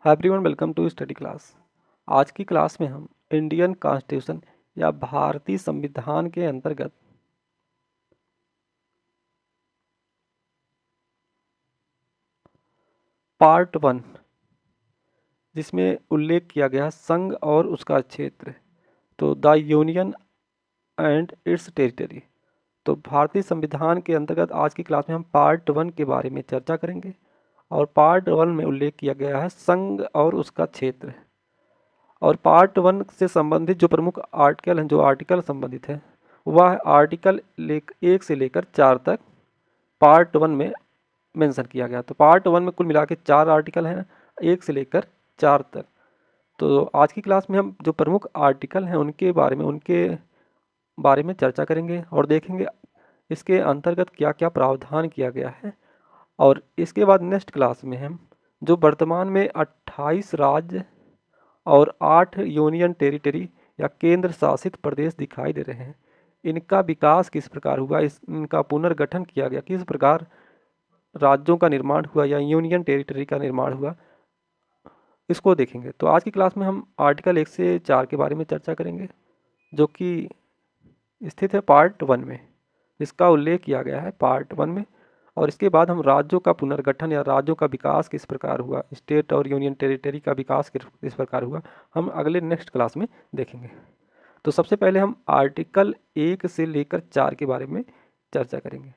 Everyone welcome to study class. आज की class में हम इंडियन कॉन्स्टिट्यूशन या भारतीय संविधान के अंतर्गत पार्ट 1 जिसमें उल्लेख किया गया संघ और उसका क्षेत्र, तो the union and it's territory. तो भारतीय संविधान के अंतर्गत आज की क्लास में हम पार्ट 1 के बारे में चर्चा करेंगे और पार्ट 1 में उल्लेख किया गया है संघ और उसका क्षेत्र। और पार्ट 1 से संबंधित जो प्रमुख आर्टिकल हैं, जो आर्टिकल संबंधित है वह आर्टिकल 1 से लेकर 4 तक पार्ट 1 में मेंशन किया गया। तो पार्ट 1 में कुल मिला के 4 आर्टिकल हैं, 1 से लेकर 4 तक। तो आज की क्लास में हम जो प्रमुख आर्टिकल हैं उनके बारे में चर्चा करेंगे और देखेंगे इसके अंतर्गत क्या क्या प्रावधान किया गया है। और इसके बाद नेक्स्ट क्लास में हम जो वर्तमान में 28 राज्य और 8 यूनियन टेरिटरी या केंद्र शासित प्रदेश दिखाई दे रहे हैं, इनका विकास किस प्रकार हुआ, इनका पुनर्गठन किया गया, किस प्रकार राज्यों का निर्माण हुआ या यूनियन टेरिटरी का निर्माण हुआ, इसको देखेंगे। तो आज की क्लास में हम आर्टिकल 1 से 4 के बारे में चर्चा करेंगे, जो कि स्थित है पार्ट 1 में, जिसका उल्लेख किया गया है पार्ट 1 में। और इसके बाद हम राज्यों का पुनर्गठन या राज्यों का विकास किस प्रकार हुआ, स्टेट और यूनियन टेरिटरी का विकास किस प्रकार हुआ, हम अगले नेक्स्ट क्लास में देखेंगे। तो सबसे पहले हम आर्टिकल 1 से लेकर 4 के बारे में चर्चा करेंगे।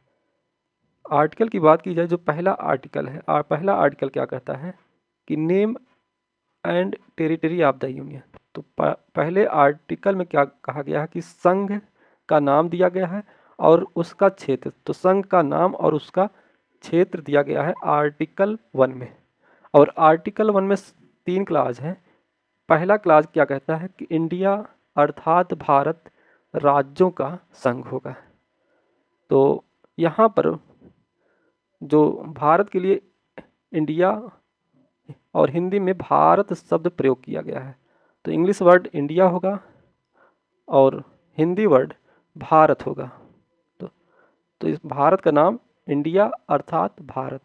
आर्टिकल की बात की जाए, जो पहला आर्टिकल है, पहला आर्टिकल क्या कहता है कि name and territory of the union. तो पहले आर्टिकल में क्या कहा गया है कि संघ का नाम दिया गया है और उसका क्षेत्र। तो संघ का नाम और उसका क्षेत्र दिया गया है आर्टिकल 1 में। और आर्टिकल 1 में 3 क्लाज हैं। पहला क्लाज क्या कहता है कि इंडिया अर्थात भारत राज्यों का संघ होगा। तो यहाँ पर जो भारत के लिए इंडिया और हिंदी में भारत शब्द प्रयोग किया गया है। तो इंग्लिश वर्ड इंडिया होगा और हिंदी वर्ड भारत होगा। तो इस भारत का नाम इंडिया अर्थात भारत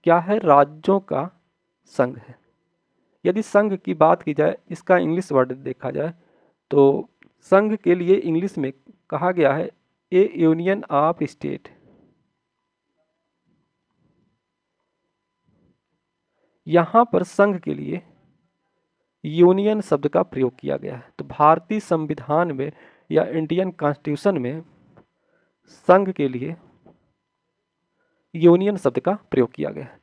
क्या है, राज्यों का संघ है। यदि संघ की बात की जाए, इसका इंग्लिश वर्ड देखा जाए, तो संघ के लिए इंग्लिश में कहा गया है ए यूनियन ऑफ स्टेट। यहाँ पर संघ के लिए यूनियन शब्द का प्रयोग किया गया है। तो भारतीय संविधान में या इंडियन कॉन्स्टिट्यूशन में संघ के लिए यूनियन शब्द का प्रयोग किया गया है।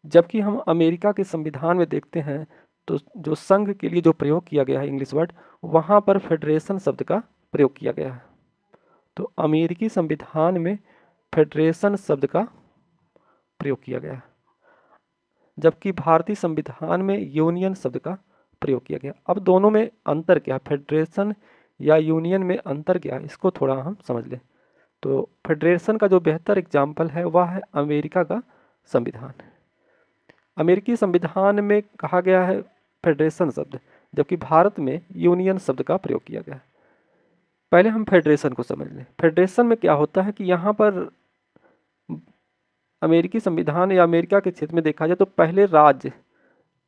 जबकि हम अमेरिका के संविधान में देखते हैं तो जो संघ के लिए जो प्रयोग किया गया है इंग्लिश वर्ड, वहाँ पर फेडरेशन शब्द का प्रयोग किया गया है। तो अमेरिकी संविधान में फेडरेशन शब्द का प्रयोग किया गया है, जबकि भारतीय संविधान में यूनियन शब्द का प्रयोग किया गया। अब दोनों में अंतर क्या है, फेडरेशन या यूनियन में अंतर क्या है, इसको थोड़ा हम समझ लें। तो फेडरेशन का जो बेहतर एग्जाम्पल है वह है अमेरिका का संविधान। अमेरिकी संविधान में कहा गया है फेडरेशन शब्द, जबकि भारत में यूनियन शब्द का प्रयोग किया गया है। पहले हम फेडरेशन को समझ लें। फेडरेशन में क्या होता है कि यहाँ पर अमेरिकी संविधान या अमेरिका के क्षेत्र में देखा जाए तो पहले राज्य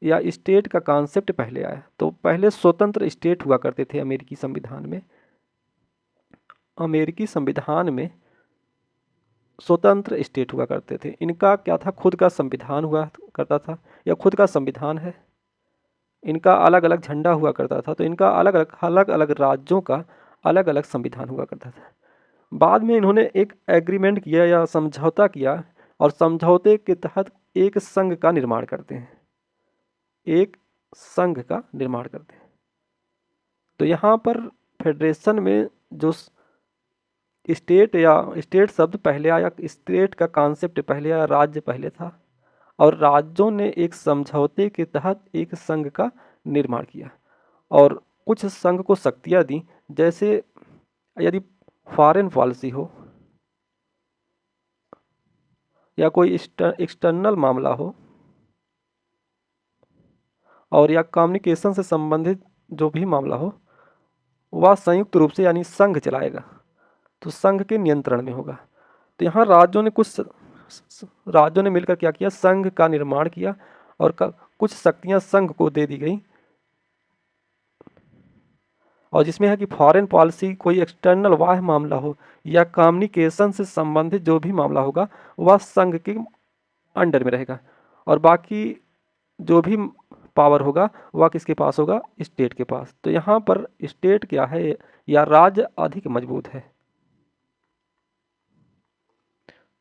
या स्टेट का कॉन्सेप्ट पहले आया। तो पहले स्वतंत्र स्टेट हुआ करते थे अमेरिकी संविधान में। अमेरिकी संविधान में स्वतंत्र स्टेट हुआ करते थे। इनका क्या था, खुद का संविधान हुआ करता था या खुद का संविधान है। इनका अलग अलग झंडा हुआ करता था। तो इनका अलग अलग राज्यों का अलग अलग संविधान हुआ करता था। बाद में इन्होंने एक एग्रीमेंट किया या समझौता किया और समझौते के तहत एक संघ का निर्माण करते हैं, एक संघ का निर्माण करते हैं। तो यहाँ पर फेडरेशन में जो स्टेट या स्टेट शब्द पहले आया, स्टेट का कॉन्सेप्ट पहले आया, राज्य पहले था, और राज्यों ने एक समझौते के तहत एक संघ का निर्माण किया और कुछ संघ को शक्तियाँ दी। जैसे यदि फॉरेन पॉलिसी हो या कोई एक्सटर्नल मामला हो और या कम्युनिकेशन से संबंधित जो भी मामला हो, वह संयुक्त रूप से यानी संघ चलाएगा, तो संघ के नियंत्रण में होगा। तो यहाँ राज्यों ने मिलकर क्या किया, संघ का निर्माण किया और कुछ शक्तियां संघ को दे दी गई, और जिसमें है कि फॉरेन पॉलिसी, कोई एक्सटर्नल बाह्य मामला हो या कम्युनिकेशन से संबंधित जो भी मामला होगा वह संघ के अंडर में रहेगा, और बाकी जो भी पावर होगा वह किसके पास होगा? स्टेट के पास। तो यहाँ पर स्टेट क्या है या राज्य अधिक मजबूत है।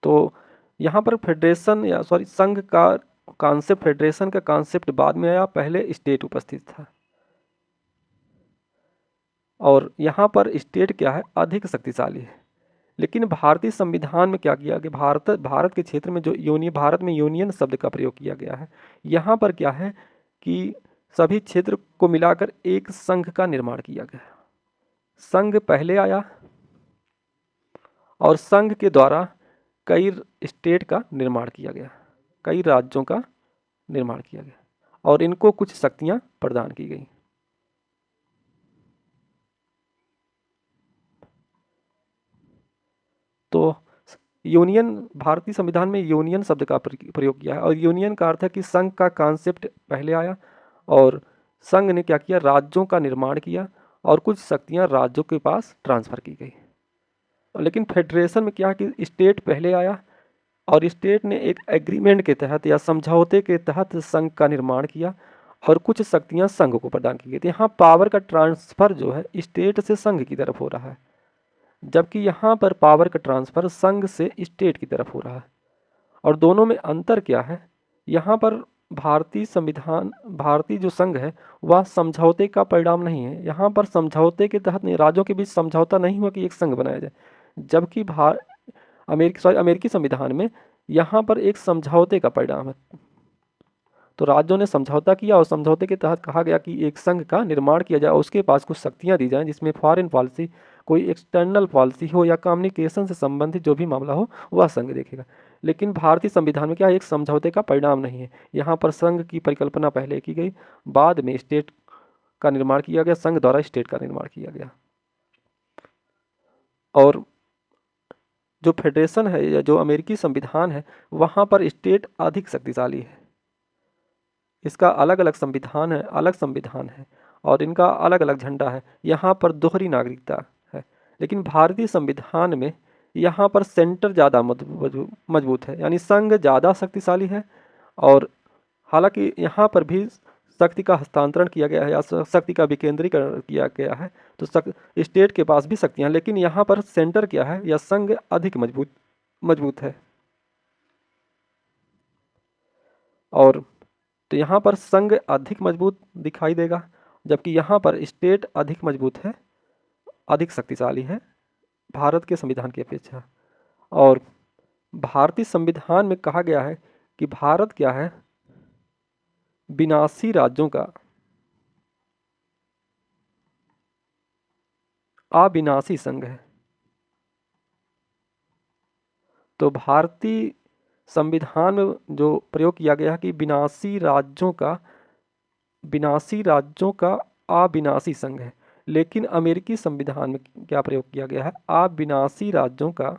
तो यहाँ पर फेडरेशन या सॉरी संघ का कॉन्सेप्ट, फेडरेशन का कॉन्सेप्ट बाद में आया, पहले स्टेट उपस्थित था। और यहाँ पर स्टेट क्या है? अधिक शक्तिशाली है। लेकिन भारतीय संविधान में क्या किया गया? भारत के क्षेत्र में जो भारत में यूनियन शब्द का प्रयोग किया गया है, यहाँ पर क्या है कि सभी क्षेत्र को मिलाकर एक संघ का निर्माण किया गया। संघ पहले आया और संघ के द्वारा कई स्टेट का निर्माण किया गया, कई राज्यों का निर्माण किया गया, और इनको कुछ शक्तियां प्रदान की गई। तो यूनियन, भारतीय संविधान में यूनियन शब्द का प्रयोग किया है, और यूनियन का अर्थ है कि संघ का कॉन्सेप्ट पहले आया और संघ ने क्या किया? राज्यों का निर्माण किया और कुछ शक्तियां राज्यों के पास ट्रांसफर की गई। लेकिन फेडरेशन में क्या कि स्टेट पहले आया और स्टेट ने एक एग्रीमेंट के तहत या समझौते के तहत संघ का निर्माण किया और कुछ शक्तियां संघ को प्रदान की गई थी। यहाँ पावर का ट्रांसफर जो है स्टेट से संघ की तरफ हो रहा है, जबकि यहाँ पर पावर का ट्रांसफर संघ से स्टेट की तरफ हो रहा है। और दोनों में अंतर क्या है? यहाँ पर भारतीय संविधान, भारतीय जो संघ है वह समझौते का परिणाम नहीं है। यहाँ पर समझौते के तहत नहीं, राज्यों के बीच समझौता नहीं हुआ कि एक संघ बनाया जाए, जबकि अमेरिकी संविधान में यहाँ पर एक समझौते का परिणाम है। तो राज्यों ने समझौता किया और समझौते के तहत कहा गया कि एक संघ का निर्माण किया जाए, उसके पास कुछ शक्तियां दी जाएं, जिसमें फॉरेन पॉलिसी, कोई एक्सटर्नल पॉलिसी हो या कम्युनिकेशन से संबंधित जो भी मामला हो वह संघ देखेगा। लेकिन भारतीय संविधान में क्या एक समझौते का परिणाम नहीं है। यहाँ पर संघ की परिकल्पना पहले की गई, बाद में स्टेट का निर्माण किया गया, संघ द्वारा स्टेट का निर्माण किया गया। और जो फेडरेशन है या जो अमेरिकी संविधान है वहाँ पर स्टेट अधिक शक्तिशाली है। इसका अलग अलग संविधान है, अलग संविधान है, और इनका अलग अलग झंडा है। यहाँ पर दोहरी नागरिकता है। लेकिन भारतीय संविधान में यहाँ पर सेंटर ज़्यादा मजबूत है, यानी संघ ज़्यादा शक्तिशाली है। और हालांकि यहाँ पर भी शक्ति का हस्तांतरण किया गया है या शक्ति का विकेंद्रीकरण किया गया है, तो स्टेट के पास भी शक्तियाँ हैं, लेकिन यहाँ पर सेंटर क्या है या संघ अधिक मजबूत है। और तो यहाँ पर संघ अधिक मजबूत दिखाई देगा, जबकि यहाँ पर स्टेट अधिक मजबूत है, अधिक शक्तिशाली है भारत के संविधान की अपेक्षा। और भारतीय संविधान में कहा गया है कि भारत क्या है? विनाशी राज्यों का अविनाशी संघ है। तो भारतीय संविधान में जो प्रयोग किया गया है कि विनाशी राज्यों का अविनाशी संघ है, लेकिन अमेरिकी संविधान में क्या प्रयोग किया गया है? अविनाशी राज्यों का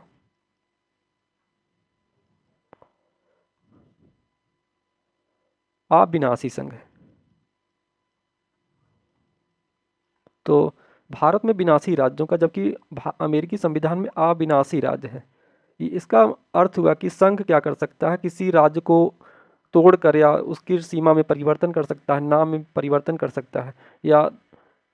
अविनाशी संघ है। तो भारत में विनाशी राज्यों का, जबकि अमेरिकी संविधान में अविनाशी राज्य है। इसका अर्थ हुआ कि संघ क्या कर सकता है? किसी राज्य को तोड़कर या उसकी सीमा में परिवर्तन कर सकता है, नाम में परिवर्तन कर सकता है, या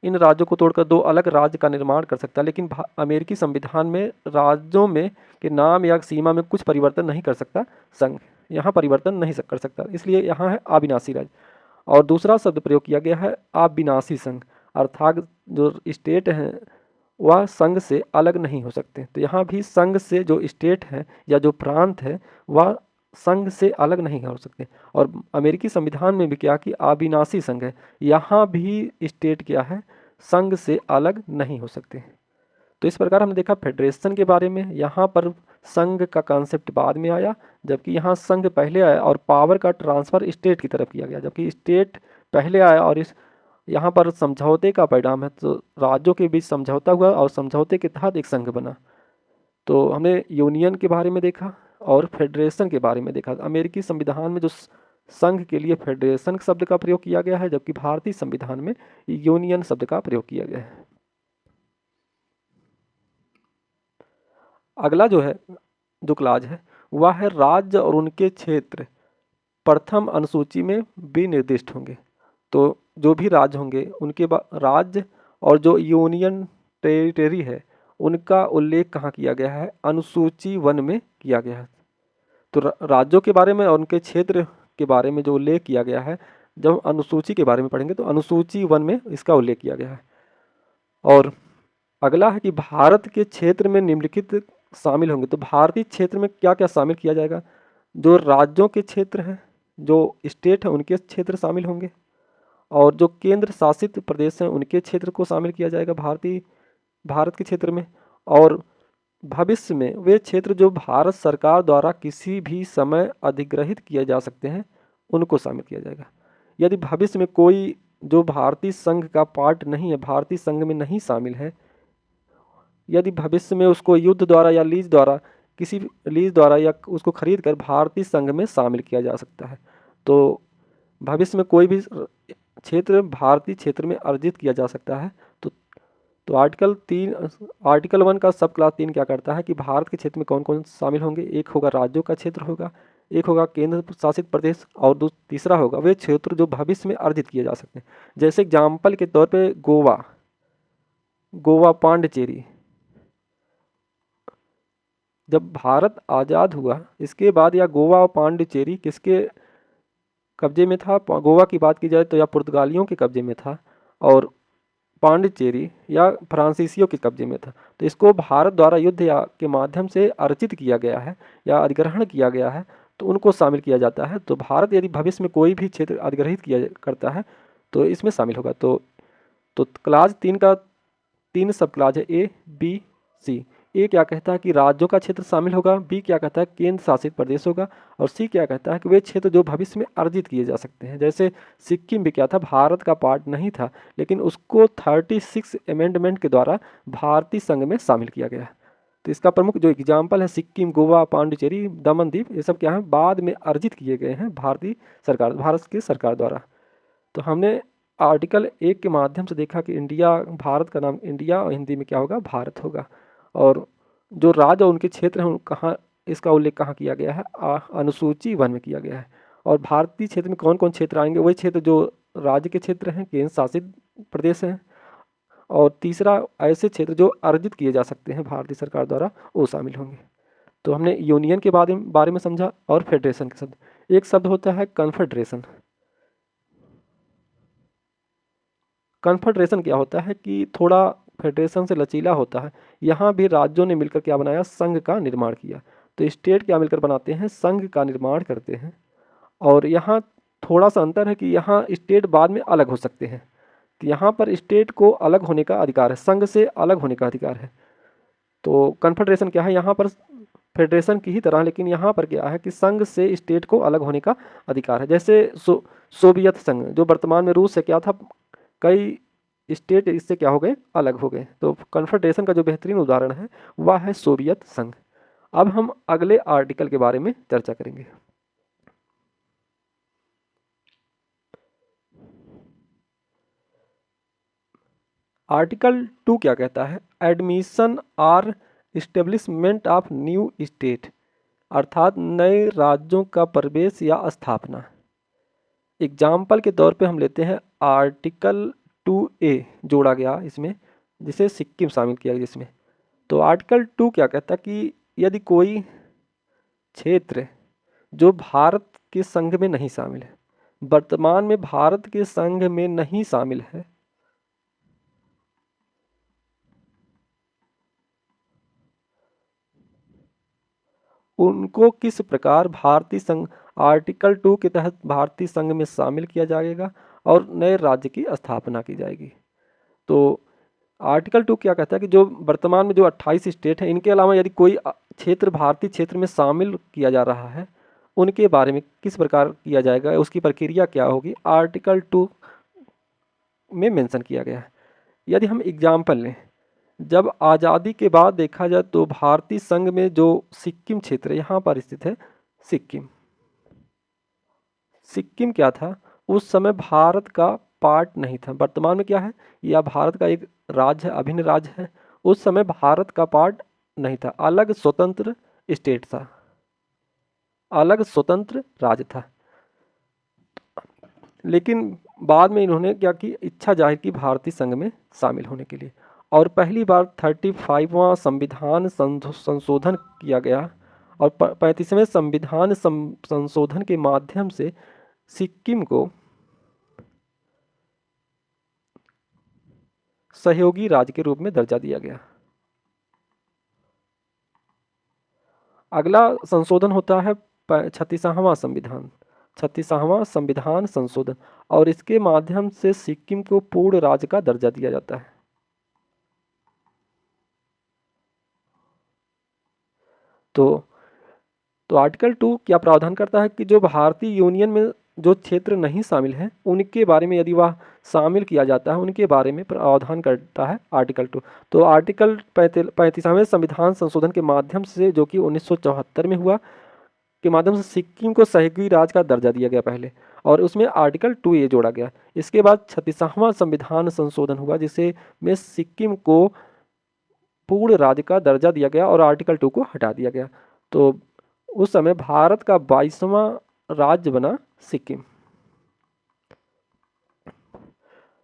इन राज्यों को तोड़कर दो अलग राज्य का निर्माण कर सकता है। लेकिन अमेरिकी संविधान में राज्यों में के नाम या सीमा में कुछ परिवर्तन नहीं कर सकता संघ, यहाँ परिवर्तन नहीं कर सकता, इसलिए यहाँ है अविनाशी राज्य। और दूसरा शब्द प्रयोग किया गया है अविनाशी संघ, अर्थात जो स्टेट हैं वह संघ से अलग नहीं हो सकते। तो यहाँ भी संघ से जो स्टेट है या जो प्रांत है वह संघ से अलग नहीं हो सकते। और अमेरिकी संविधान में भी क्या कि अविनाशी संघ है, यहाँ भी स्टेट क्या है? संघ से अलग नहीं हो सकते। तो इस प्रकार हमने देखा फेडरेशन के बारे में। यहाँ पर संघ का कॉन्सेप्ट बाद में आया, जबकि यहाँ संघ पहले आया और पावर का ट्रांसफर स्टेट की तरफ किया गया, जबकि स्टेट पहले आया और यहाँ पर समझौते का परिणाम है। तो राज्यों के बीच समझौता हुआ और समझौते के तहत एक संघ बना। तो हमने यूनियन के बारे में देखा और फेडरेशन के बारे में देखा। अमेरिकी संविधान में जो संघ के लिए फेडरेशन शब्द का प्रयोग किया गया है, जबकि भारतीय संविधान में यूनियन शब्द का प्रयोग किया गया है। अगला जो क्लाज है वह है राज्य और उनके क्षेत्र प्रथम अनुसूची में विनिर्दिष्ट होंगे। तो जो भी राज्य होंगे उनके राज्य और जो यूनियन टेरिटरी है उनका उल्लेख कहाँ किया गया है, अनुसूची 1 में किया गया है। तो राज्यों के बारे में और उनके क्षेत्र के बारे में जो उल्लेख किया गया है, जब हम अनुसूची के बारे में पढ़ेंगे तो अनुसूची 1 में इसका उल्लेख किया गया है। और अगला है कि भारत के क्षेत्र में निम्नलिखित शामिल होंगे। तो भारतीय क्षेत्र में क्या क्या शामिल किया जाएगा, जो राज्यों के क्षेत्र हैं, जो स्टेट है उनके क्षेत्र शामिल होंगे, और जो केंद्र शासित प्रदेश हैं उनके क्षेत्र को शामिल किया जाएगा भारत के क्षेत्र में। और भविष्य में वे क्षेत्र जो भारत सरकार द्वारा किसी भी समय अधिग्रहित किए जा सकते हैं उनको शामिल किया जाएगा। यदि भविष्य में कोई जो भारतीय संघ का पार्ट नहीं है, भारतीय संघ में नहीं शामिल है, यदि भविष्य में उसको युद्ध द्वारा या लीज द्वारा या उसको खरीद कर भारतीय संघ में शामिल किया जा सकता है। तो भविष्य में कोई भी क्षेत्र भारतीय क्षेत्र में अर्जित किया जा सकता है। तो आर्टिकल 1 का सब क्लास 3 क्या करता है कि भारत के क्षेत्र में कौन कौन शामिल होंगे। एक होगा राज्यों का क्षेत्र होगा, एक होगा केंद्र शासित प्रदेश, और तीसरा होगा वे क्षेत्र जो भविष्य में अर्जित किए जा सकते हैं। जैसे एग्जाम्पल के तौर पे गोवा पांडिचेरी। जब भारत आज़ाद हुआ इसके बाद या गोवा और पांडिचेरी किसके कब्जे में था, गोवा की बात की जाए तो या पुर्तगालियों के कब्जे में था, और पांडिचेरी या फ्रांसीसियों के कब्जे में था। तो इसको भारत द्वारा युद्ध या के माध्यम से अर्जित किया गया है या अधिग्रहण किया गया है, तो उनको शामिल किया जाता है। तो भारत यदि भविष्य में कोई भी क्षेत्र अधिग्रहित किया करता है तो इसमें शामिल होगा। तो क्लास 3 का 3 सब क्लाज है, ए बी सी। ए क्या कहता है कि राज्यों का क्षेत्र शामिल होगा, बी क्या कहता है केंद्र शासित प्रदेश होगा, और सी क्या कहता है कि वे क्षेत्र जो भविष्य में अर्जित किए जा सकते हैं। जैसे सिक्किम भी क्या था, भारत का पार्ट नहीं था, लेकिन उसको 36 अमेंडमेंट के द्वारा भारतीय संघ में शामिल किया गया। तो इसका प्रमुख जो एग्जाम्पल है सिक्किम, गोवा, पांडिचेरी, दमन दीप, ये सब क्या है बाद में अर्जित किए गए हैं भारत की सरकार द्वारा। तो हमने आर्टिकल 1 के माध्यम से देखा कि भारत का नाम इंडिया और हिंदी में क्या होगा, भारत होगा। और जो राज्य और उनके क्षेत्र हैं कहाँ, इसका उल्लेख कहाँ किया गया है, अनुसूची 1 में किया गया है। और भारतीय क्षेत्र में कौन कौन क्षेत्र आएंगे, वही क्षेत्र जो राज्य के क्षेत्र हैं, केंद्र शासित प्रदेश हैं, और तीसरा ऐसे क्षेत्र जो अर्जित किए जा सकते हैं भारतीय सरकार द्वारा, वो शामिल होंगे। तो हमने यूनियन के बारे में समझा। और फेडरेशन के शब्द, एक शब्द होता है कन्फेडरेशन। कन्फेडरेशन क्या होता है कि थोड़ा फेडरेशन से लचीला होता है। यहाँ भी राज्यों ने मिलकर क्या बनाया, संघ का निर्माण किया। तो स्टेट क्या मिलकर बनाते हैं, संघ का निर्माण करते हैं। और यहाँ थोड़ा सा अंतर है कि यहाँ स्टेट बाद में अलग हो सकते हैं। तो यहाँ पर स्टेट को अलग होने का अधिकार है, संघ से अलग होने का अधिकार है। तो कन्फेडरेशन क्या है, यहाँ पर फेडरेशन की ही तरह, लेकिन यहाँ पर क्या है कि संघ से स्टेट को अलग होने का अधिकार है। जैसे सोवियत संघ जो वर्तमान में रूस से क्या था, कई स्टेट इससे क्या हो गए, अलग हो गए। तो कन्फेडरेशन का जो बेहतरीन उदाहरण है वह है सोवियत संघ। अब हम अगले आर्टिकल के बारे में चर्चा करेंगे। आर्टिकल 2 क्या कहता है, admission or establishment of new state, अर्थात नए राज्यों का प्रवेश या स्थापना। एग्जाम्पल के तौर पे हम लेते हैं आर्टिकल 2A जोड़ा गया इसमें, जिसे सिक्किम शामिल किया गया जिसमें। तो आर्टिकल 2 क्या कहता है कि यदि कोई क्षेत्र जो भारत के संघ में नहीं शामिल है, वर्तमान में भारत के संघ में नहीं शामिल है, उनको किस प्रकार भारतीय संघ आर्टिकल 2 के तहत भारतीय संघ में शामिल किया जाएगा और नए राज्य की स्थापना की जाएगी। तो आर्टिकल 2 क्या कहता है कि जो वर्तमान में जो 28 स्टेट हैं, इनके अलावा यदि कोई क्षेत्र भारतीय क्षेत्र में शामिल किया जा रहा है, उनके बारे में किस प्रकार किया जाएगा, उसकी प्रक्रिया क्या होगी, आर्टिकल 2 में मेंशन किया गया है। यदि हम एग्जाम्पल लें, जब आज़ादी के बाद देखा जाए तो भारतीय संघ में जो सिक्किम क्षेत्र यहाँ पर स्थित है, सिक्किम क्या था, उस समय भारत का पार्ट नहीं था। वर्तमान में क्या है, यह भारत का एक राज्य है, अभिन्न राज्य है। उस समय भारत का पार्ट नहीं था, अलग स्वतंत्र स्टेट था, अलग स्वतंत्र राज्य था। लेकिन बाद में इन्होंने क्या की, इच्छा जाहिर की भारतीय संघ में शामिल होने के लिए, और पहली बार 35वां संविधान संशोधन किया गया, और 35वें संविधान संशोधन के माध्यम से सिक्किम को सहयोगी राज्य के रूप में दर्जा दिया गया। अगला संशोधन होता है 36वां संविधान, 36वां संविधान संशोधन, और इसके माध्यम से सिक्किम को पूर्ण राज्य का दर्जा दिया जाता है। तो आर्टिकल 2 क्या प्रावधान करता है कि जो भारतीय यूनियन में जो क्षेत्र नहीं शामिल हैं उनके बारे में यदि वह शामिल किया जाता है, उनके बारे में प्रावधान करता है आर्टिकल 2। तो आर्टिकल 35वें संविधान संशोधन के माध्यम से, जो कि 1974 में हुआ, के माध्यम से सिक्किम को सहयोगी राज्य का दर्जा दिया गया पहले, और उसमें आर्टिकल 2A जोड़ा गया। इसके बाद 36वां संविधान संशोधन हुआ, जिसे में सिक्किम को पूर्ण राज्य का दर्जा दिया गया और आर्टिकल 2 को हटा दिया गया। तो उस समय भारत का 22वां राज्य बना सिक्किम।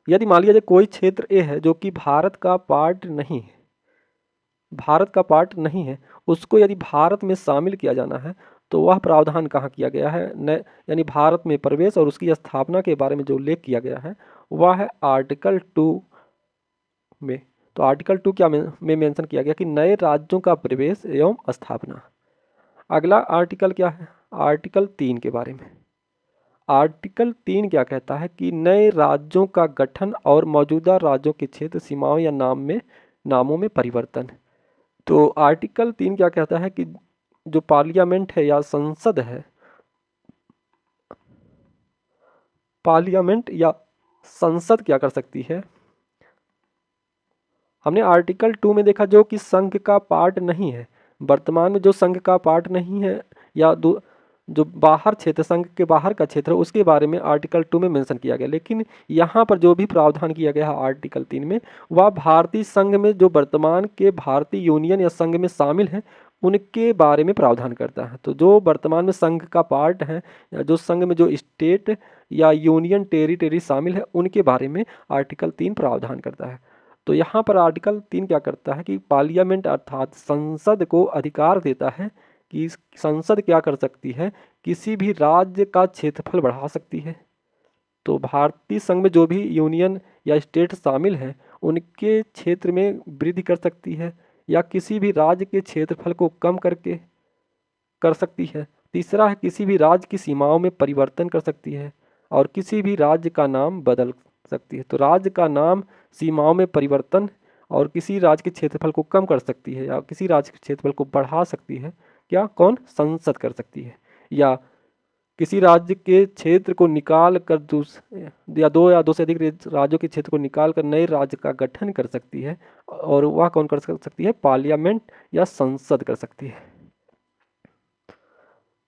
यदि मान लिया जाए कोई क्षेत्र ए है जो कि भारत का पार्ट नहीं है, भारत का पार्ट नहीं है, उसको यदि भारत में शामिल किया जाना है, तो वह प्रावधान कहाँ किया गया है, यानी भारत में प्रवेश और उसकी स्थापना के बारे में जो उल्लेख किया गया है वह है आर्टिकल 2 में। तो आर्टिकल 2 क्या में मेंशन किया गया कि नए राज्यों का प्रवेश एवं स्थापना। अगला आर्टिकल क्या है, आर्टिकल 3 के बारे में। आर्टिकल 3 क्या कहता है कि नए राज्यों का गठन और मौजूदा राज्यों के क्षेत्र सीमाओं या नामों में परिवर्तन। तो आर्टिकल 3 क्या कहता है कि जो पार्लियामेंट है या संसद है, पार्लियामेंट या संसद क्या कर सकती है, हमने आर्टिकल 2 में देखा जो कि संघ का पार्ट नहीं है, वर्तमान में जो संघ का पार्ट नहीं है या जो बाहर क्षेत्र, संघ के बाहर का क्षेत्र, उसके बारे में आर्टिकल 2 में मेंशन किया गया। लेकिन यहाँ पर जो भी प्रावधान किया गया है आर्टिकल 3 में, वह भारतीय संघ में जो वर्तमान के भारतीय यूनियन या संघ में शामिल हैं उनके बारे में प्रावधान करता है। तो जो वर्तमान में संघ का पार्ट है या जो संघ में जो स्टेट या यूनियन टेरिटरी शामिल है उनके बारे में आर्टिकल 3 प्रावधान करता है। तो यहाँ पर आर्टिकल 3 क्या करता है कि पार्लियामेंट अर्थात संसद को अधिकार देता है कि संसद क्या कर सकती है, किसी भी राज्य का क्षेत्रफल बढ़ा सकती है। तो भारतीय संघ में जो भी यूनियन या स्टेट शामिल हैं उनके क्षेत्र में वृद्धि कर सकती है, या किसी भी राज्य के क्षेत्रफल को कम करके कर सकती है। तीसरा है किसी भी राज्य की सीमाओं में परिवर्तन कर सकती है, और किसी भी राज्य का नाम बदल सकती है। तो राज्य का नाम, सीमाओं में परिवर्तन, और किसी राज्य के क्षेत्रफल को कम कर सकती है या किसी राज्य के क्षेत्रफल को बढ़ा सकती है, क्या कौन, संसद कर सकती है। या किसी राज्य के क्षेत्र को निकाल कर या दो से अधिक राज्यों के क्षेत्र को निकाल कर नए राज्य का गठन कर सकती है, और वह कौन कर सकती है, पार्लियामेंट या संसद कर सकती है।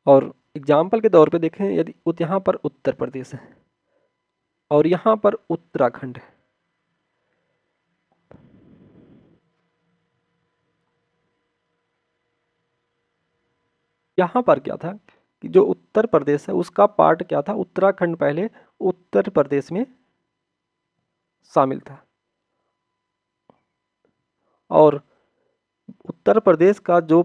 और एग्जाम्पल के तौर पे देखें, यदि यहाँ पर उत्तर प्रदेश है और यहाँ पर उत्तराखंड है, यहाँ पर क्या था कि जो उत्तर प्रदेश है उसका पार्ट क्या था, उत्तराखंड पहले उत्तर प्रदेश में शामिल था, और उत्तर प्रदेश का जो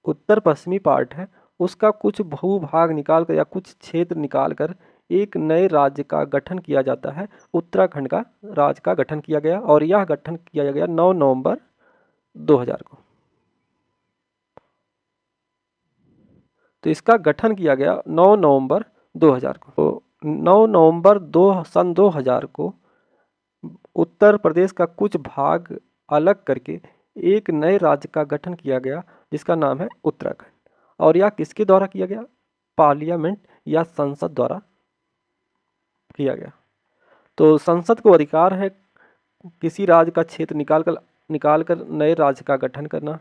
उत्तर पश्चिमी पार्ट है उसका कुछ भूभाग निकाल कर या कुछ क्षेत्र निकाल कर एक नए राज्य का गठन किया जाता है। उत्तराखंड का राज्य का गठन किया गया, और यह गठन किया गया 9 नवंबर 2000 को। तो इसका गठन किया गया 9 नवंबर 2000 को। तो 9 नवंबर सन 2000 को उत्तर प्रदेश का कुछ भाग अलग करके एक नए राज्य का गठन किया गया जिसका नाम है उत्तराखंड, और यह किसके द्वारा किया गया, पार्लियामेंट या संसद द्वारा किया गया। तो संसद को अधिकार है किसी राज्य का क्षेत्र निकाल कर नए राज्य का गठन करना,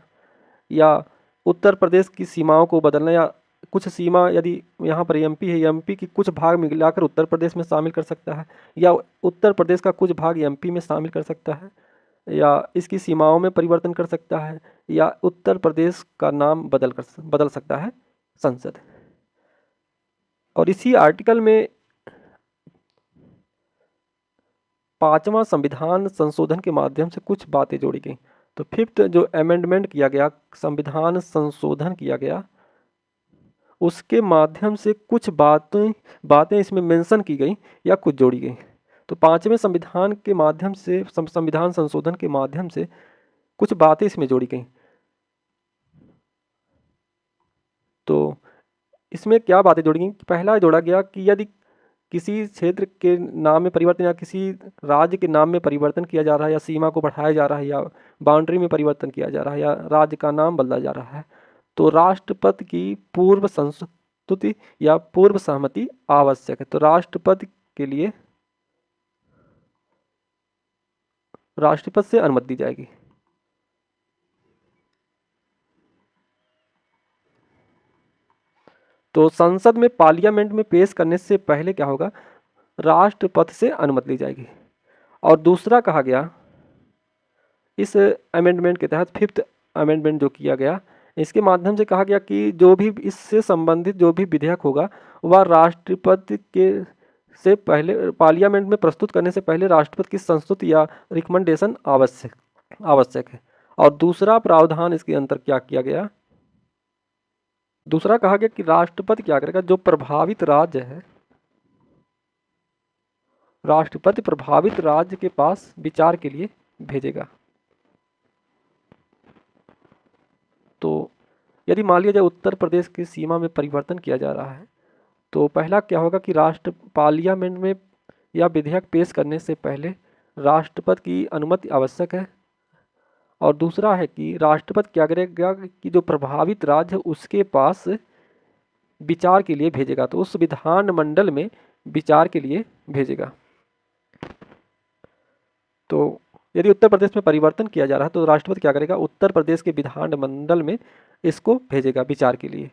या उत्तर प्रदेश की सीमाओं को बदलना, या कुछ सीमा यदि यहाँ पर एमपी है, एमपी की कुछ भाग मिलाकर उत्तर प्रदेश में शामिल कर सकता है, या उत्तर प्रदेश का कुछ भाग एमपी में शामिल कर सकता है, या इसकी सीमाओं में परिवर्तन कर सकता है, या उत्तर प्रदेश का नाम बदल सकता है संसद। और इसी आर्टिकल में 5वां संविधान संशोधन के माध्यम से कुछ बातें जोड़ी गई। तो 5th जो अमेंडमेंट किया गया, संविधान संशोधन किया गया, उसके माध्यम से कुछ बातें इसमें मेंशन की गई या कुछ जोड़ी गई। तो 5वें संविधान के माध्यम से, संविधान संशोधन के माध्यम से कुछ बातें इसमें जोड़ी गई। तो इसमें क्या बातें जोड़ी गई? पहला जोड़ा गया कि यदि किसी क्षेत्र के नाम में परिवर्तन या किसी राज्य के नाम में परिवर्तन किया जा रहा है, या सीमा को बढ़ाया जा रहा है, या बाउंड्री में परिवर्तन किया जा रहा है, या राज्य का नाम बदला जा रहा है, तो राष्ट्रपति की पूर्व संस्तुति या पूर्व सहमति आवश्यक है। तो राष्ट्रपति के लिए राष्ट्रपति से अनुमति दी जाएगी। तो संसद में, पार्लियामेंट में पेश करने से पहले क्या होगा? राष्ट्रपति से अनुमति ली जाएगी। और दूसरा कहा गया इस अमेंडमेंट के तहत, 5th अमेंडमेंट जो किया गया, इसके माध्यम से कहा गया कि जो भी इससे संबंधित जो भी विधेयक होगा वह राष्ट्रपति के से पहले, पार्लियामेंट में प्रस्तुत करने से पहले राष्ट्रपति की संस्तुति या रिकमेंडेशन आवश्यक है। और दूसरा प्रावधान इसके अंदर क्या किया गया? दूसरा कहा गया कि राष्ट्रपति क्या करेगा? जो प्रभावित राज्य है, राष्ट्रपति प्रभावित राज्य के पास विचार के लिए भेजेगा। तो यदि मान लिया जाए उत्तर प्रदेश की सीमा में परिवर्तन किया जा रहा है, तो पहला क्या होगा कि पार्लियामेंट में या विधेयक पेश करने से पहले राष्ट्रपति की अनुमति आवश्यक है। और दूसरा है कि राष्ट्रपति क्या करेगा कि जो प्रभावित राज्य है उसके पास विचार के लिए भेजेगा, तो उस विधानमंडल में विचार के लिए भेजेगा। तो यदि उत्तर प्रदेश में परिवर्तन किया जा रहा है तो राष्ट्रपति क्या करेगा? उत्तर प्रदेश के विधानमंडल में इसको भेजेगा विचार के लिए।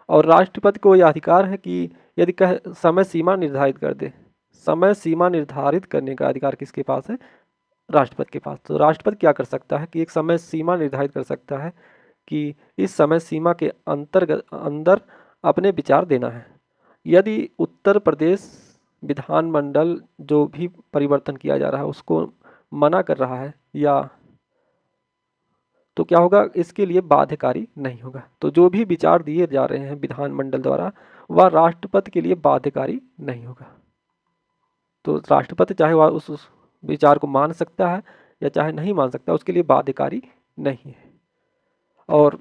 और राष्ट्रपति को यह अधिकार है कि यदि समय सीमा निर्धारित कर दे। समय सीमा निर्धारित करने का अधिकार किसके पास है? राष्ट्रपति के पास। तो राष्ट्रपति क्या कर सकता है कि एक समय सीमा निर्धारित कर सकता है कि इस समय सीमा के अंदर अपने विचार देना है। यदि उत्तर प्रदेश विधानमंडल जो भी परिवर्तन किया जा रहा है उसको मना कर रहा है, या तो क्या होगा? इसके लिए बाध्यकारी नहीं होगा। तो जो भी विचार दिए जा रहे हैं विधानमंडल द्वारा वह राष्ट्रपति के लिए बाध्यकारी नहीं होगा। तो राष्ट्रपति चाहे वह उस विचार को मान सकता है या चाहे नहीं मान सकता, उसके लिए बाध्यकारी नहीं है। और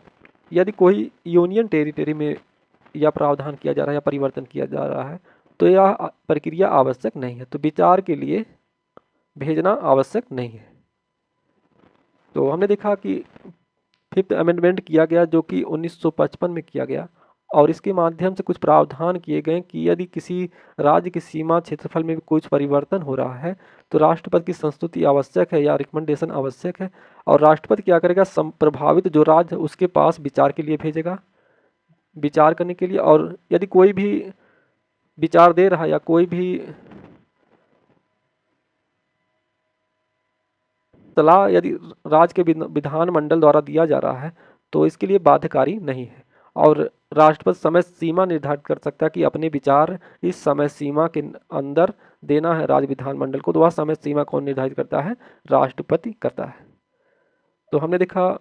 यदि कोई यूनियन टेरिटरी में या प्रावधान किया जा रहा है या परिवर्तन किया जा रहा है तो यह प्रक्रिया आवश्यक नहीं है। तो विचार के लिए भेजना आवश्यक नहीं है। तो हमने देखा कि 5th अमेंडमेंट किया गया जो कि 1955 में किया गया, और इसके माध्यम से कुछ प्रावधान किए गए कि यदि किसी राज्य की सीमा क्षेत्रफल में कुछ परिवर्तन हो रहा है तो राष्ट्रपति की संस्तुति आवश्यक है या रिकमेंडेशन आवश्यक है। और राष्ट्रपति क्या करेगा? प्रभावित जो राज्य उसके पास विचार के लिए भेजेगा, विचार करने के लिए। और यदि कोई भी विचार दे रहा है या कोई भी सलाह यदि राज्य के विधानमंडल द्वारा दिया जा रहा है तो इसके लिए बाध्यकारी नहीं है। और राष्ट्रपति समय सीमा निर्धारित कर सकता है कि अपने विचार इस समय सीमा के अंदर देना है राज्य विधानमंडल को। तो वह समय सीमा कौन निर्धारित करता है? राष्ट्रपति करता है। तो हमने देखा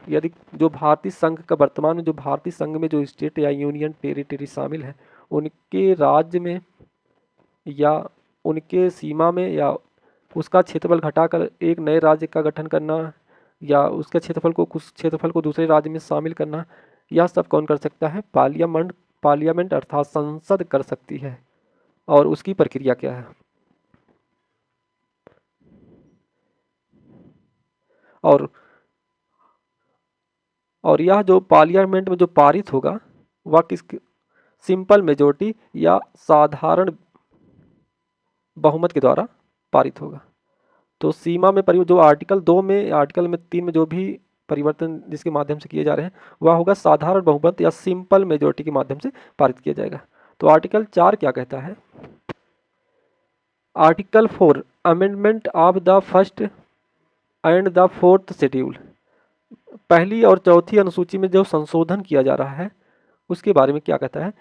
यदि जो भारतीय संघ का, वर्तमान में जो भारतीय संघ में जो स्टेट या यूनियन टेरिटरी शामिल है उनके राज्य में या उनके सीमा में या उसका क्षेत्रफल घटाकर एक नए राज्य का गठन करना, या उसके कुछ क्षेत्रफल को दूसरे राज्य में शामिल करना, यह सब कौन कर सकता है? पार्लियामेंट अर्थात संसद कर सकती है। और उसकी प्रक्रिया क्या है? और यह जो पार्लियामेंट में जो पारित होगा वह किस सिंपल मेजोरिटी या साधारण बहुमत के द्वारा पारित होगा। तो सीमा में जो आर्टिकल 2 में, आर्टिकल में 3 में जो भी परिवर्तन जिसके माध्यम से किए जा रहे हैं वह होगा साधारण बहुमत या सिंपल मेजोरिटी के माध्यम से पारित किया जाएगा। तो आर्टिकल 4 क्या कहता है? Article 4 amendment of the first and the fourth schedule, पहली और चौथी अनुसूची में जो संशोधन किया जा रहा है उसके बारे में क्या कहता है?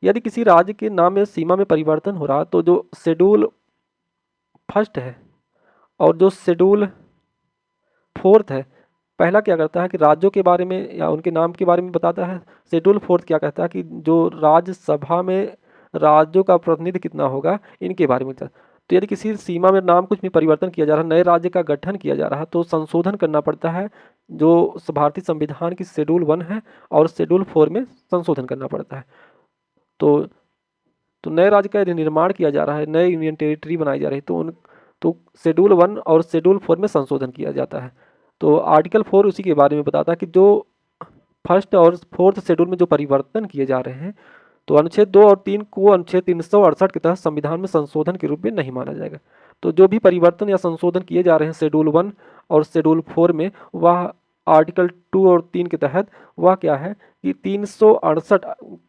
यदि किसी राज्य के नाम में सीमा में परिवर्तन हो रहा तो जो शेड्यूल फर्स्ट है और जो शेड्यूल फोर्थ है, पहला क्या करता है कि राज्यों के बारे में या उनके नाम के बारे में बताता है। शेड्यूल फोर्थ क्या कहता है कि जो राज्यसभा में राज्यों का प्रतिनिधि कितना होगा इनके बारे में। तो यदि किसी सीमा में नाम कुछ भी परिवर्तन किया जा रहा है, नए राज्य का गठन किया जा रहा है, तो संशोधन करना पड़ता है। जो भारतीय संविधान की शेड्यूल 1 है और शेड्यूल 4 में संशोधन करना पड़ता है। तो नए राज्य का यदि निर्माण किया जा रहा है, नए यूनियन टेरिटरी बनाई जा रही है, तो शेड्यूल 1 और शेड्यूल 4 में संशोधन किया जाता है। तो आर्टिकल 4 उसी के बारे में बताता है कि जो फर्स्ट और फोर्थ शेड्यूल में जो परिवर्तन किए जा रहे हैं तो अनुच्छेद 2 और 3 को अनुच्छेद 368 के तहत संविधान में संशोधन के रूप में नहीं माना जाएगा। तो जो भी परिवर्तन या संशोधन किए जा रहे हैं शेड्यूल 1 और शेड्यूल 4 में, वह आर्टिकल 2 और 3 के तहत वह क्या है कि 368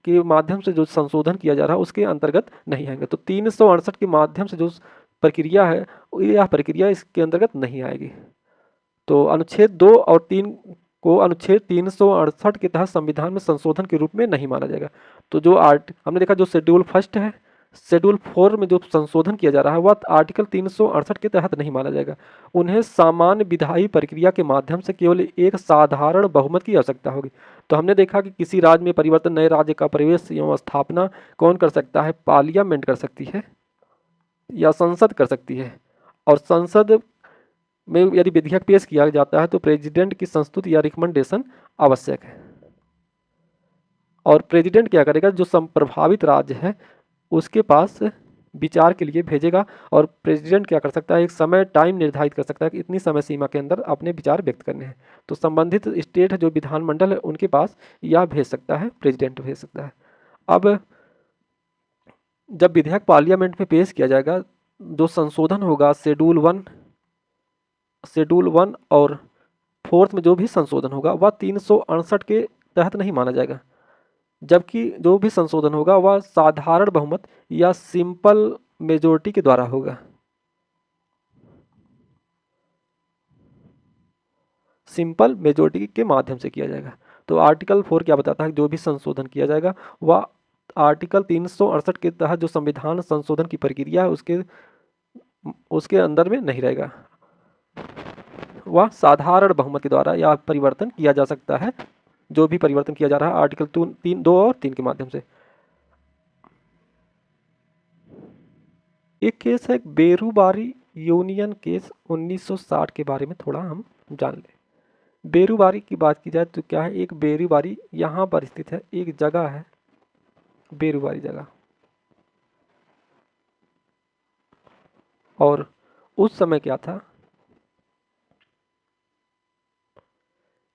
के माध्यम से जो संशोधन किया जा रहा है उसके अंतर्गत नहीं आएंगे। तो 368 के माध्यम से जो प्रक्रिया है यह प्रक्रिया इसके अंतर्गत नहीं आएगी। तो अनुच्छेद 2 और 3 को अनुच्छेद 368 के तहत संविधान में संशोधन के रूप में नहीं माना जाएगा। तो जो हमने देखा जो शेड्यूल फर्स्ट है, शेड्यूल 4 में जो संशोधन किया जा रहा है वह आर्टिकल 368 के तहत नहीं माना जाएगा। उन्हें सामान्य विधायी प्रक्रिया के माध्यम से केवल एक साधारण बहुमत की आवश्यकता होगी। तो हमने देखा कि किसी राज्य में परिवर्तन, नए राज्य का प्रवेश एवं स्थापना कौन कर सकता है? पार्लियामेंट कर सकती है या संसद कर सकती है। और संसद में यदि विधेयक पेश किया जाता है तो प्रेसिडेंट की संस्तुति या रिकमेंडेशन आवश्यक है। और प्रेसिडेंट क्या करेगा? जो प्रभावित राज्य है उसके पास विचार के लिए भेजेगा और प्रेसिडेंट क्या कर सकता है? एक समय टाइम निर्धारित कर सकता है कि इतनी समय सीमा के अंदर अपने विचार व्यक्त करने हैं। तो संबंधित स्टेट जो विधानमंडल है उनके पास यह भेज सकता है, प्रेसिडेंट भेज सकता है। अब जब विधेयक पार्लियामेंट में पेश किया जाएगा, जो संशोधन होगा शेड्यूल 1 और 4 में जो भी संशोधन होगा वह 368 के तहत नहीं माना जाएगा, जबकि जो भी संशोधन होगा वह साधारण बहुमत या सिंपल मेजोरिटी के द्वारा होगा। सिंपल मेजोरिटी के माध्यम से किया जाएगा। तो आर्टिकल 4 क्या बताता है? जो भी संशोधन किया जाएगा वह आर्टिकल 368 के तहत जो संविधान संशोधन की प्रक्रिया है उसके अंदर में नहीं रहेगा, वह साधारण बहुमत के द्वारा या परिवर्तन किया जा सकता है। जो भी परिवर्तन किया जा रहा है आर्टिकल 2 और 3 के माध्यम से। एक केस है बेरूबारी यूनियन केस 1960 के बारे में थोड़ा हम जान लें। बेरूबारी की बात की जाए तो क्या है? एक बेरूबारी यहाँ पर स्थित है, एक जगह है बेरूबारी जगह, और उस समय क्या था?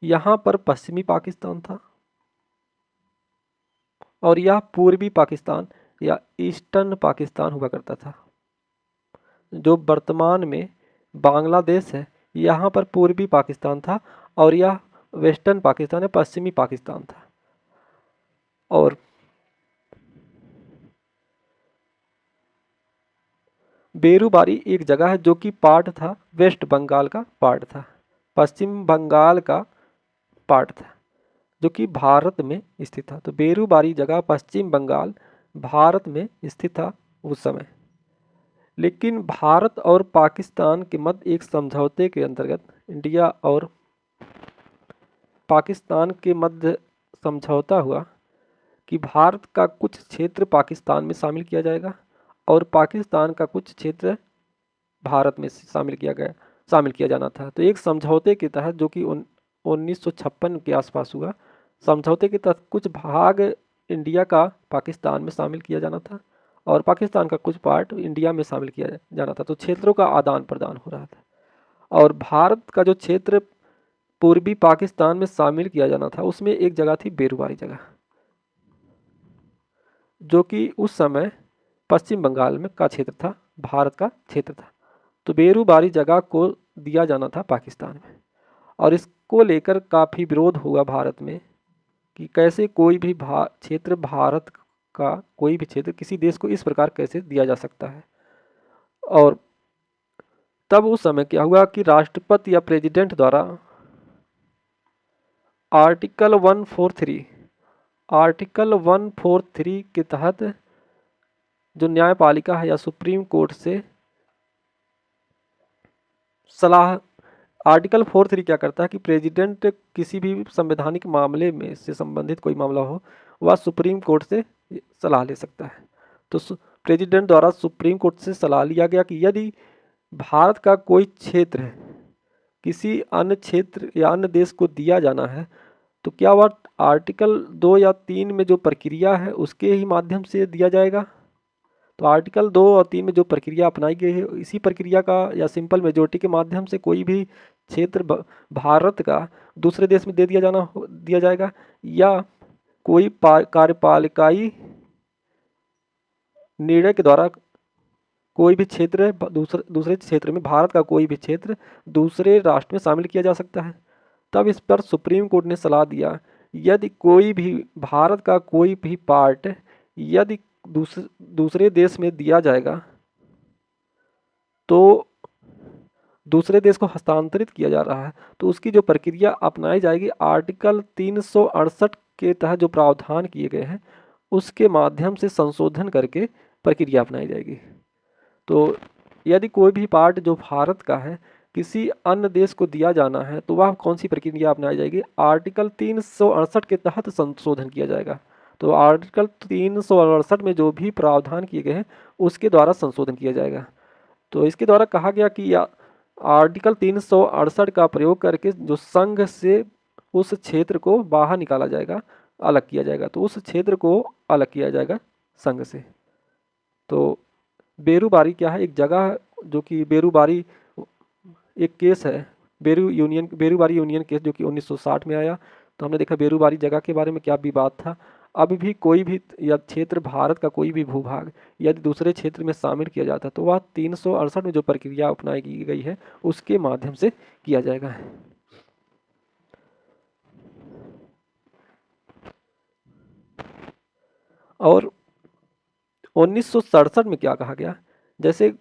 यहाँ पर पश्चिमी पाकिस्तान था और यह पूर्वी पाकिस्तान या ईस्टर्न पाकिस्तान हुआ करता था। जो वर्तमान में बांग्लादेश है यहाँ पर पूर्वी पाकिस्तान था और यह वेस्टर्न पाकिस्तान है, पश्चिमी पाकिस्तान था। और बेरूबारी एक जगह है जो कि पार्ट था, वेस्ट बंगाल का पार्ट था, पश्चिम बंगाल का पार्ट था, जो कि भारत में स्थित था। तो बेरूबारी जगह पश्चिम बंगाल भारत में स्थित था उस समय। लेकिन भारत और पाकिस्तान के मध्य एक समझौते के अंतर्गत, इंडिया और पाकिस्तान के मध्य समझौता हुआ कि भारत का कुछ क्षेत्र पाकिस्तान में शामिल किया जाएगा और पाकिस्तान का कुछ क्षेत्र भारत में शामिल किया जाना था। तो एक समझौते के तहत जो कि 1956 के आसपास हुआ, समझौते के तहत कुछ भाग इंडिया का पाकिस्तान में शामिल किया जाना था और पाकिस्तान का कुछ पार्ट इंडिया में शामिल किया जाना था। तो क्षेत्रों का आदान प्रदान हो रहा था और भारत का जो क्षेत्र पूर्वी पाकिस्तान में शामिल किया जाना था उसमें एक जगह थी बेरूबारी जगह, जो कि उस समय पश्चिम बंगाल में का क्षेत्र था, भारत का क्षेत्र था। तो बेरूबारी जगह को दिया जाना था पाकिस्तान में और को लेकर काफ़ी विरोध हुआ भारत में कि कैसे कोई भी क्षेत्र, भारत का कोई भी क्षेत्र किसी देश को इस प्रकार कैसे दिया जा सकता है। और तब उस समय क्या हुआ कि राष्ट्रपति या प्रेसिडेंट द्वारा आर्टिकल 143 के तहत जो न्यायपालिका है या सुप्रीम कोर्ट से सलाह, आर्टिकल 43 क्या करता है कि प्रेसिडेंट किसी भी संवैधानिक मामले में से संबंधित कोई मामला हो वह सुप्रीम कोर्ट से सलाह ले सकता है। तो प्रेसिडेंट द्वारा सुप्रीम कोर्ट से सलाह लिया गया कि यदि भारत का कोई क्षेत्र किसी अन्य क्षेत्र या अन्य देश को दिया जाना है तो क्या वह आर्टिकल 2 या 3 में जो प्रक्रिया है उसके ही माध्यम से दिया जाएगा। तो आर्टिकल 2 और 3 में जो प्रक्रिया अपनाई गई है इसी प्रक्रिया का या सिंपल मेजोरिटी के माध्यम से कोई भी क्षेत्र भारत का दूसरे देश में दे दिया जाएगा, या कोई कार्यपालिकाई निर्णय के द्वारा कोई भी क्षेत्र दूसरे क्षेत्र में भारत का कोई भी क्षेत्र दूसरे राष्ट्र में शामिल किया जा सकता है। तब इस पर सुप्रीम कोर्ट ने सलाह दिया यदि कोई भी भारत का कोई भी पार्ट यदि दूसरे देश में दिया जाएगा तो दूसरे देश को हस्तांतरित किया जा रहा है तो उसकी जो प्रक्रिया अपनाई जाएगी आर्टिकल 368 के तहत जो प्रावधान किए गए हैं उसके माध्यम से संशोधन करके प्रक्रिया अपनाई जाएगी। तो यदि कोई भी पार्ट जो भारत का है किसी अन्य देश को दिया जाना है तो वह कौन सी प्रक्रिया अपनाई जाएगी, आर्टिकल 368 के तहत संशोधन किया जाएगा। तो आर्टिकल 368 में जो भी प्रावधान किए गए हैं उसके द्वारा संशोधन किया जाएगा। तो इसके द्वारा कहा गया कि आर्टिकल 368 का प्रयोग करके जो संघ से उस क्षेत्र को बाहर निकाला जाएगा, अलग किया जाएगा, तो उस क्षेत्र को अलग किया जाएगा संघ से। तो बेरूबारी क्या है, एक जगह जो कि बेरूबारी एक केस है, बेरूबारी यूनियन केस जो कि 1960 में आया। तो हमने देखा बेरूबारी जगह के बारे में क्या विवाद था। अब भी कोई भी या क्षेत्र भारत का कोई भी भूभाग यदि दूसरे क्षेत्र में शामिल किया जाता है तो वह 368 में जो प्रक्रिया अपनाई गई है उसके माध्यम से किया जाएगा। और 1967 में क्या कहा गया, जैसे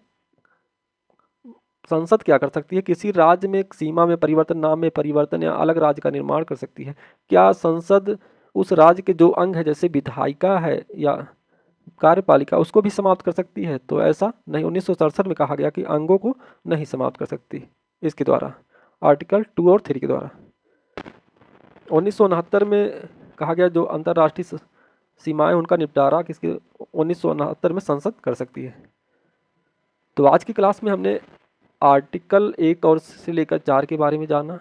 संसद क्या कर सकती है, किसी राज्य में सीमा में परिवर्तन, नाम में परिवर्तन या अलग राज्य का निर्माण कर सकती है। क्या संसद उस राज्य के जो अंग है जैसे विधायिका है या कार्यपालिका उसको भी समाप्त कर सकती है? तो ऐसा नहीं, 1967 में कहा गया कि अंगों को नहीं समाप्त कर सकती इसके द्वारा, आर्टिकल 2 और 3 के द्वारा। 1969 में कहा गया जो अंतर्राष्ट्रीय सीमाएं उनका निपटारा किसके 1969 में संसद कर सकती है। तो आज की क्लास में हमने आर्टिकल 1 और से लेकर 4 के बारे में जाना,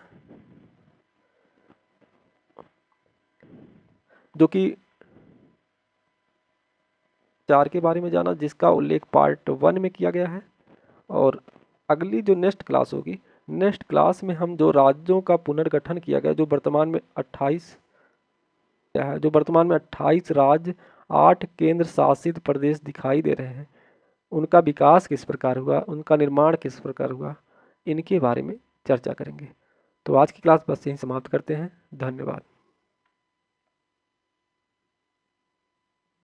जो कि 4 के बारे में जाना जिसका उल्लेख पार्ट 1 में किया गया है। और अगली जो नेक्स्ट क्लास होगी, नेक्स्ट क्लास में हम जो राज्यों का पुनर्गठन किया गया जो वर्तमान में 28 है, जो वर्तमान में 28 राज्य 8 केंद्र शासित प्रदेश दिखाई दे रहे हैं, उनका विकास किस प्रकार हुआ, उनका निर्माण किस प्रकार हुआ, इनके बारे में चर्चा करेंगे। तो आज की क्लास बस यहीं समाप्त करते हैं। धन्यवाद।